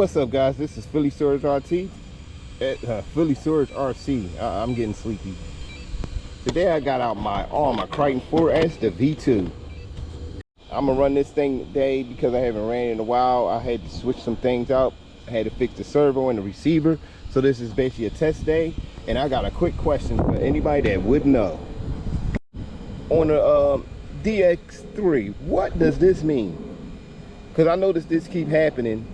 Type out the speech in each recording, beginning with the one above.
What's up, guys? This is Phillyswords RT at Phillyswords RC. I'm getting sleepy. Today I got out my Arrma Kraton 4S, the V2. I'm gonna run this thing today because I haven't ran it in a while. I had to switch some things out. I had to fix the servo and the receiver. So this is basically a test day. And I got a quick question for anybody that would know. On the DX3, what does this mean? Because I noticed this keep happening.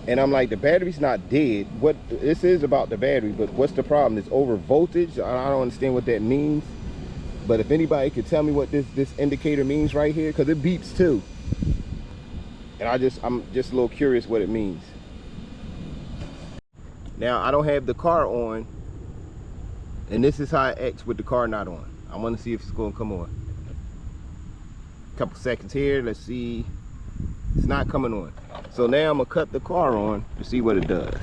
And I'm like, the battery's not dead. What this is about the battery, but what's the problem? It's over voltage. I don't understand what that means. But if anybody could tell me what this indicator means right here, because it beeps too. And I'm just a little curious what it means. Now I don't have the car on, and this is how it acts with the car not on. I want to see if it's going to come on. A couple seconds here. Let's see. It's not coming on. So now I'm gonna cut the car on to see what it does.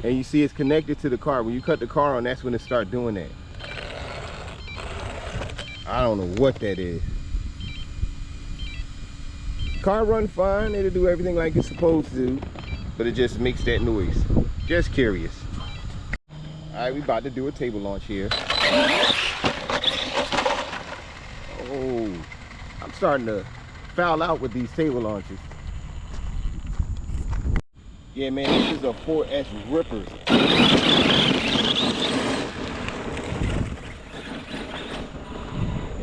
And you see it's connected to the car. When you cut the car on, that's when it starts doing that. I don't know what that is. Car run fine, it'll do everything like it's supposed to, but it just makes that noise. Just curious. All right, we about to do a table launch here. Oh, I'm starting to foul out with these table launches. Yeah, man, this is a 4S Ripper.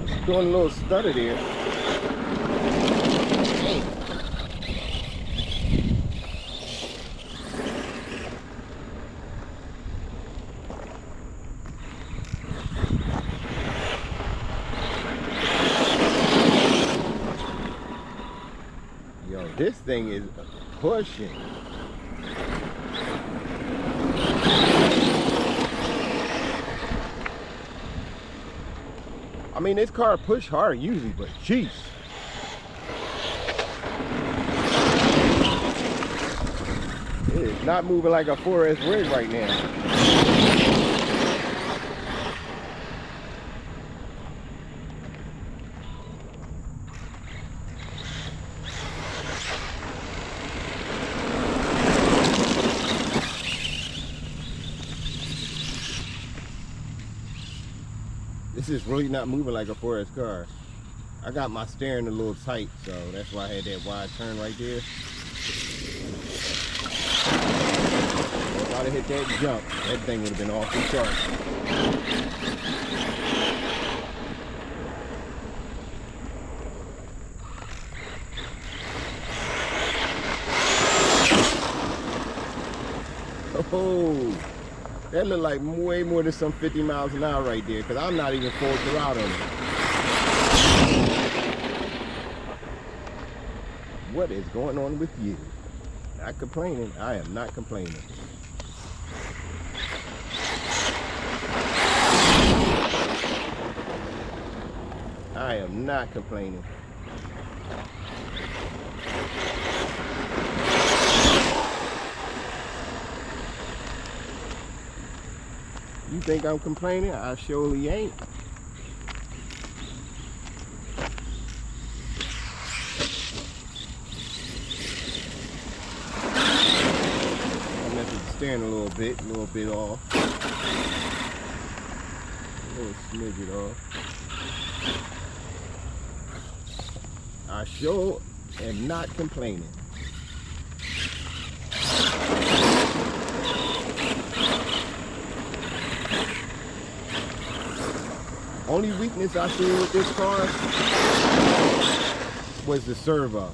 It's doing a little stutter there. Yo, this thing is pushing. I mean, this car push hard usually, but jeez. It is not moving like a 4S rig right now. This is really not moving like a 4S car. I got my steering a little tight, so that's why I had that wide turn right there. If I'd have hit that jump, that thing would have been off the chart. Oh, that looked like way more than some 50 miles an hour right there, because I'm not even full throttle on it. What is going on with you? Not complaining. I am not complaining. I am not complaining. You think I'm complaining? I surely ain't. I messed with the steering a little bit off. A little smidget off. I sure am not complaining. Only weakness I see with this car was the servo.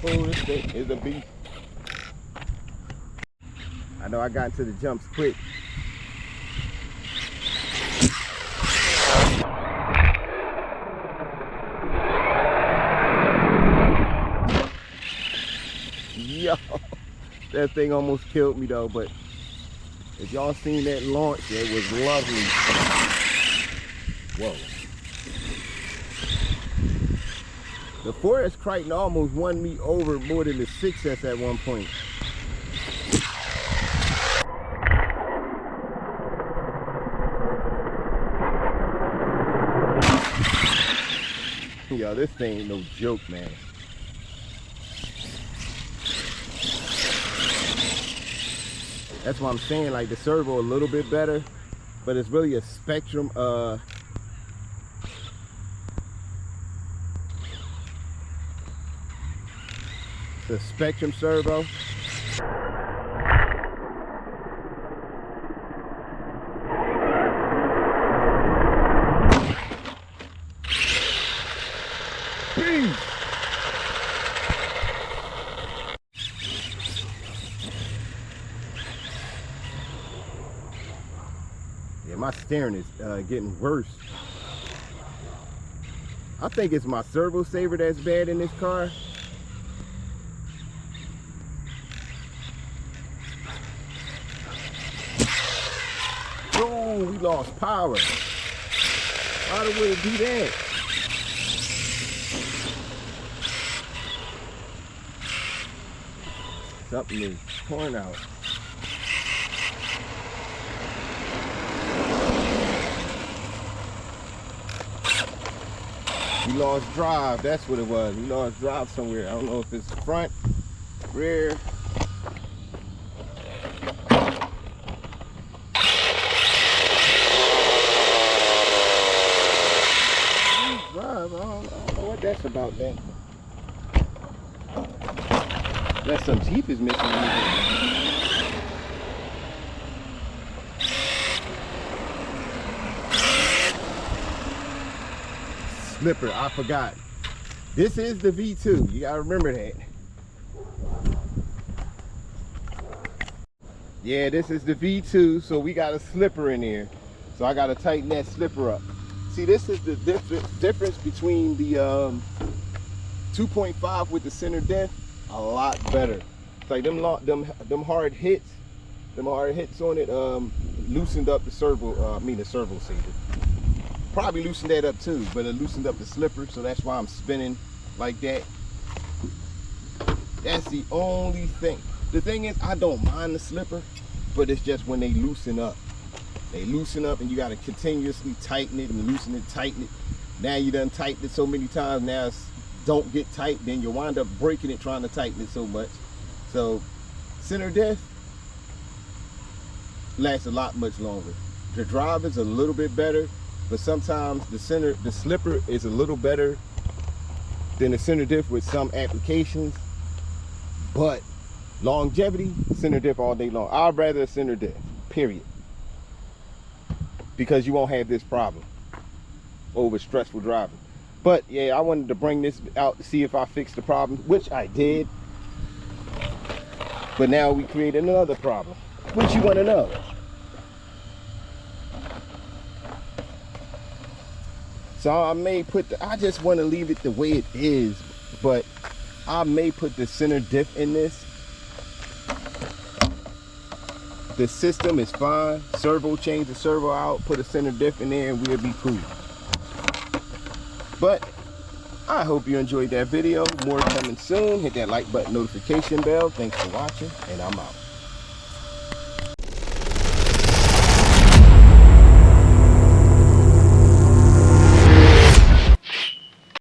Oh, this thing is a beast. I know I got into the jumps quick. Yo, that thing almost killed me though, but if y'all seen that launch, it was lovely. Whoa. The 4S Kraton almost won me over more than the 6S at one point. Yo, this thing ain't no joke, man. That's what I'm saying, like the servo a little bit better, but it's really a spectrum. The spectrum servo. Peace. Yeah, my steering is getting worse. I think it's my servo saver that's bad in this car. Oh, we lost power. Why would it do that? Something is torn out. We lost drive, that's what it was. We lost drive somewhere. I don't know if it's front, rear. Drive, I don't know what that's about then. That's some teeth is missing. Slipper, I forgot. This is the V2. You gotta remember that. Yeah, this is the V2, so we got a slipper in there. So I gotta tighten that slipper up. See, this is the difference between the 2.5 with the center diff. A lot better. It's like them hard hits on it loosened up the servo. The servo saver. Probably loosened that up too, but it loosened up the slipper, so that's why I'm spinning like that. That's the only thing. The thing is, I don't mind the slipper, but it's just when they loosen up. They loosen up and you gotta continuously tighten it and loosen it, tighten it. Now you done tightened it so many times, now it's don't get tight, then you wind up breaking it trying to tighten it so much. So center diff lasts a lot much longer. The drive is a little bit better, but sometimes the slipper is a little better than the center diff with some applications. But longevity, center diff all day long. I'd rather a center diff, period. Because you won't have this problem over stressful driving. But yeah, I wanted to bring this out to see if I fixed the problem, which I did. But now we created another problem. What you want to know? So I may put I just want to leave it the way it is, but I may put the center diff in this. The system is fine. Servo, change the servo out, put a center diff in there, and we'll be cool. But I hope you enjoyed that video. More coming soon. Hit that like button, notification bell. Thanks for watching, and I'm out.